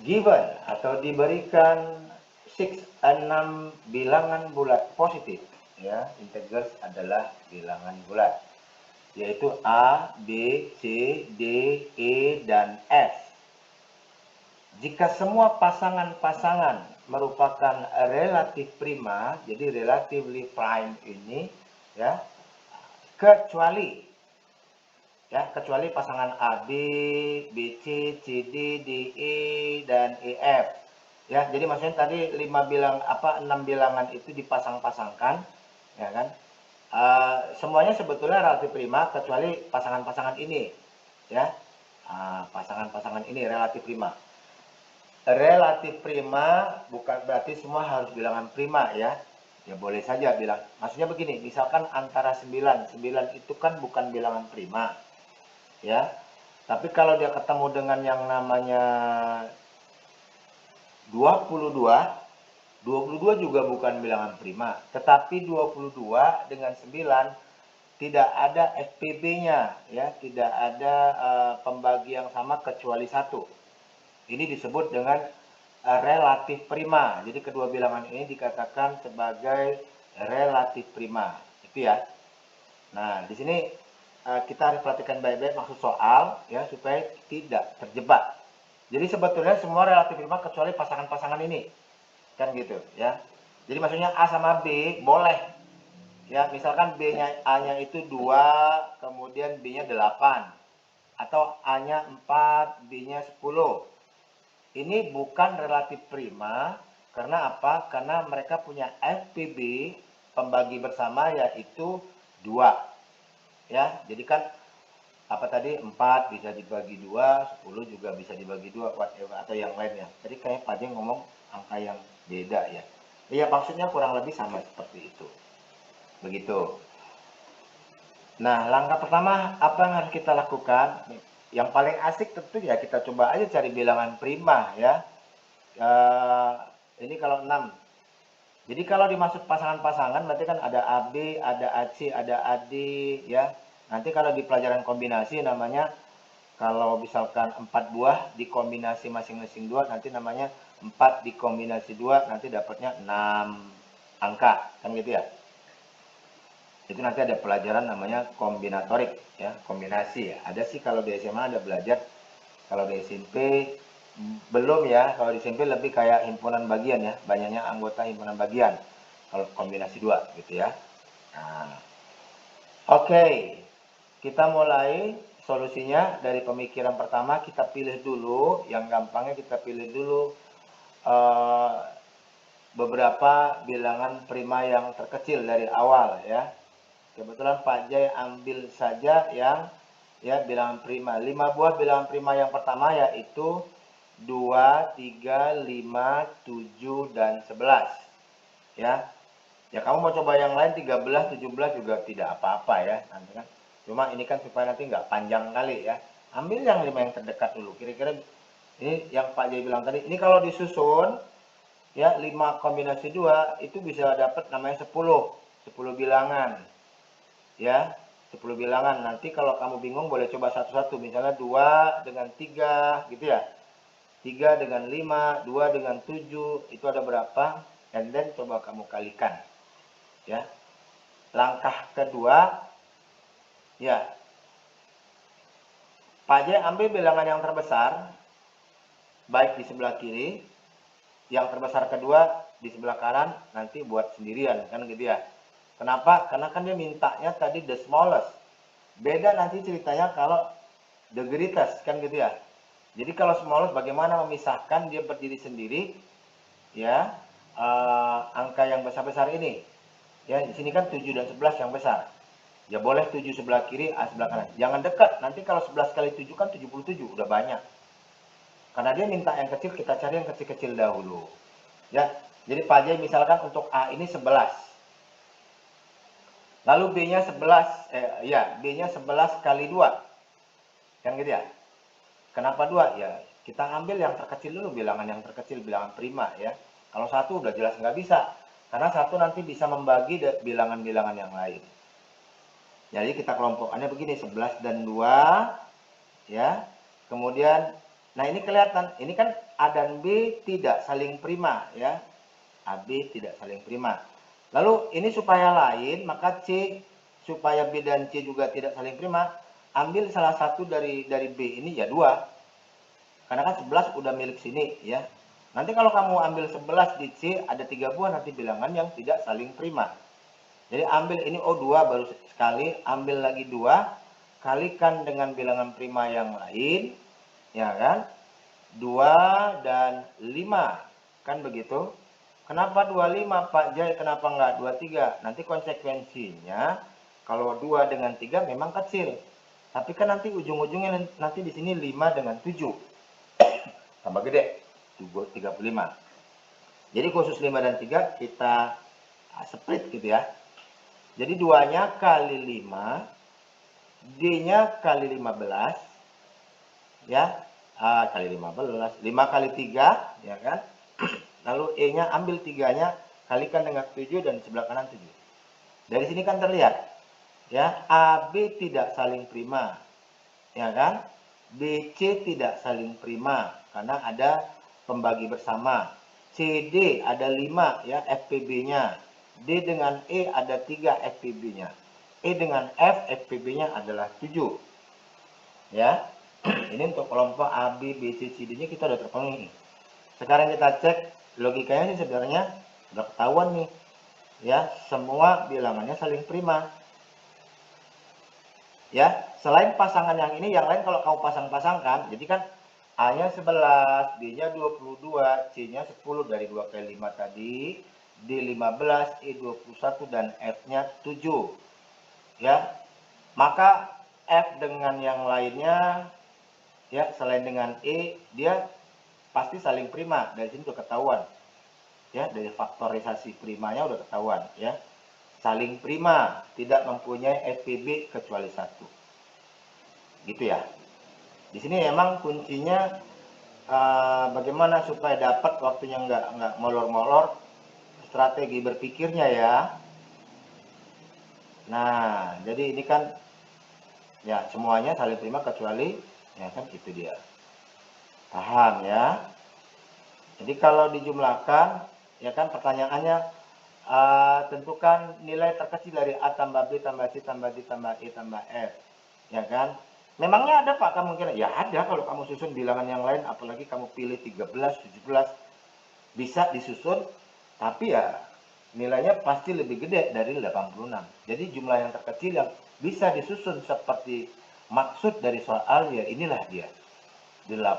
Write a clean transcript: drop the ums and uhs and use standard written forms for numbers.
given atau diberikan 6 bilangan bulat positif, ya, integers adalah bilangan bulat, yaitu A, B, C, D, E, dan F. Jika semua pasangan-pasangan merupakan relatif prima, jadi relatively prime ini, ya, kecuali pasangan AB, BC, CD, DE, dan EF. Ya, jadi maksudnya tadi 6 bilangan itu dipasang-pasangkan, ya kan? Semuanya sebetulnya relatif prima kecuali pasangan-pasangan ini, ya. Pasangan-pasangan ini relatif prima. Relatif prima bukan berarti semua harus bilangan prima, ya. Ya boleh saja bilang. Maksudnya begini, misalkan antara 9 itu kan bukan bilangan prima, ya. Tapi kalau dia ketemu dengan yang namanya 22 juga bukan bilangan prima, tetapi 22 dengan 9 tidak ada FPB-nya, ya, tidak ada pembagi yang sama kecuali satu. Ini disebut dengan relatif prima. Jadi kedua bilangan ini dikatakan sebagai relatif prima. Itu ya. Nah, di sini kita harus perhatikan baik-baik maksud soal, ya, supaya tidak terjebak. Jadi sebetulnya semua relatif prima kecuali pasangan-pasangan ini, kan gitu, ya. Jadi maksudnya A sama B boleh, ya. Misalkan A-nya itu 2, kemudian B-nya 8, atau A-nya 4, B-nya 10. Ini bukan relatif prima, karena apa? Karena mereka punya FPB, pembagi bersama, yaitu 2. Ya, jadi kan apa tadi, 4 bisa dibagi 2, 10 juga bisa dibagi 2, whatever, atau yang lainnya. Tadi kayak Pak Jeng ngomong angka yang beda, ya. Iya, maksudnya kurang lebih sama seperti itu. Begitu. Nah, langkah pertama apa yang harus kita lakukan? Yang paling asik tentu ya kita coba aja cari bilangan prima, ya. Ini kalau 6. Jadi kalau dimaksud pasangan-pasangan berarti kan ada AB, ada AC, ada AD, ya. Nanti kalau di pelajaran kombinasi namanya, kalau misalkan 4 buah dikombinasi masing-masing 2, nanti namanya 4 dikombinasi 2, nanti dapatnya 6 angka, kan gitu ya. Itu nanti ada pelajaran namanya kombinatorik, ya, kombinasi, ya. Ada sih kalau di SMA ada belajar, kalau di SMP belum, ya. Kalau di SMP lebih kayak himpunan bagian, ya, banyaknya anggota himpunan bagian kalau kombinasi 2 gitu, ya. Nah, oke, kita mulai solusinya dari pemikiran pertama. Kita pilih dulu yang gampangnya, kita pilih dulu eh, beberapa bilangan prima yang terkecil dari awal, ya. Kebetulan Pak Jai ambil saja yang, ya, bilangan prima. 5 buah bilangan prima yang pertama yaitu 2, 3, 5, 7, dan 11. Ya. Ya kamu mau coba yang lain 13, 17 juga tidak apa-apa, ya. Nanti kan. Cuma ini kan supaya nanti nggak panjang kali, ya. Ambil yang 5 yang terdekat dulu. Kira-kira ini yang Pak Jai bilang tadi. Ini kalau disusun, ya, 5 kombinasi 2 itu bisa dapat namanya 10. 10 bilangan. Ya, 10 bilangan. Nanti kalau kamu bingung boleh coba satu-satu. Misalnya 2 dengan 3 gitu, ya. 3 dengan 5, 2 dengan 7, itu ada berapa? And then coba kamu kalikan. Ya. Langkah kedua, ya. Pak J ambil bilangan yang terbesar, baik di sebelah kiri, yang terbesar kedua di sebelah kanan, nanti buat sendirian, kan gitu, ya. Kenapa? Karena kan dia mintanya tadi the smallest. Beda nanti ceritanya kalau the greatest, kan gitu, ya. Jadi kalau smallest bagaimana memisahkan, dia berdiri sendiri, ya, angka yang besar-besar ini. Ya, di sini kan 7 dan 11 yang besar. Ya boleh 7 sebelah kiri, A sebelah kanan. Jangan dekat, nanti kalau 11 kali 7 kan 77, udah banyak. Karena dia minta yang kecil, kita cari yang kecil-kecil dahulu. Ya, jadi Pak Jai misalkan untuk A ini 11. Lalu B-nya 11, B-nya 11 kali 2. Kan gitu, ya. Kenapa 2? Ya, kita ambil yang terkecil dulu, bilangan yang terkecil, bilangan prima, ya. Kalau satu udah jelas nggak bisa. Karena satu nanti bisa membagi bilangan-bilangan yang lain. Jadi kita kelompokannya begini, 11 dan 2, ya. Kemudian Nah, ini kelihatan, ini kan A dan B tidak saling prima ya. AB tidak saling prima. Lalu ini supaya lain, maka C supaya B dan C juga tidak saling prima, ambil salah satu dari B ini ya 2. Karena kan 11 udah milik sini ya. Nanti kalau kamu ambil 11 di C ada 3 buah nanti bilangan yang tidak saling prima. Jadi ambil ini O2 baru sekali, ambil lagi 2, kalikan dengan bilangan prima yang lain, ya kan? 2 dan 5, kan begitu? Kenapa 25 Pak Jai, kenapa enggak 23? Nanti konsekuensinya, kalau 2 dengan 3 memang kecil. Tapi kan nanti ujung-ujungnya nanti di sini 5 dengan 7. Tambah gede, 35. Jadi khusus 5 dan 3 kita split gitu ya. Jadi 2-nya kali 5, D-nya kali 15, ya, kali 15, 5 kali 3, ya kan. Lalu E-nya ambil 3-nya, kalikan dengan 7 dan sebelah kanan 7. Dari sini kan terlihat, ya, AB tidak saling prima, ya kan. BC tidak saling prima, karena ada pembagi bersama. CD ada 5, ya, FPB-nya. D dengan E ada 3 FPB-nya. E dengan F, FPB-nya adalah 7. Ya, ini untuk kelompok A, B, B, C, C, D-nya kita udah terpenuhi. Sekarang kita cek logikanya sih sebenarnya udah ketahuan nih. Ya, semua bilangannya saling prima. Ya, selain pasangan yang ini, yang lain kalau kamu pasang-pasangkan, jadi kan A-nya 11, B-nya 22, C-nya 10 dari 2 kali 5 tadi, D 15, E 21 dan F-nya 7. Ya. Maka F dengan yang lainnya ya selain dengan E dia pasti saling prima. Dari sini udah ketahuan. Ya, dari faktorisasi primanya udah ketahuan ya. Saling prima, tidak mempunyai FPB kecuali 1. Gitu ya. Di sini emang kuncinya bagaimana supaya dapat waktunya nggak molor-molor, strategi berpikirnya ya. Nah, jadi ini kan ya semuanya saling prima kecuali ya kan itu dia. Paham ya? Jadi kalau dijumlahkan ya kan pertanyaannya tentukan nilai terkecil dari A tambah B tambah C tambah D tambah E tambah F. Ya kan? Memangnya ada Pak kamu kira? Ya ada kalau kamu susun bilangan yang lain, apalagi kamu pilih 13, 17, bisa disusun, tapi ya nilainya pasti lebih gede dari 86. Jadi jumlah yang terkecil yang bisa disusun seperti maksud dari soal ya inilah dia, 86.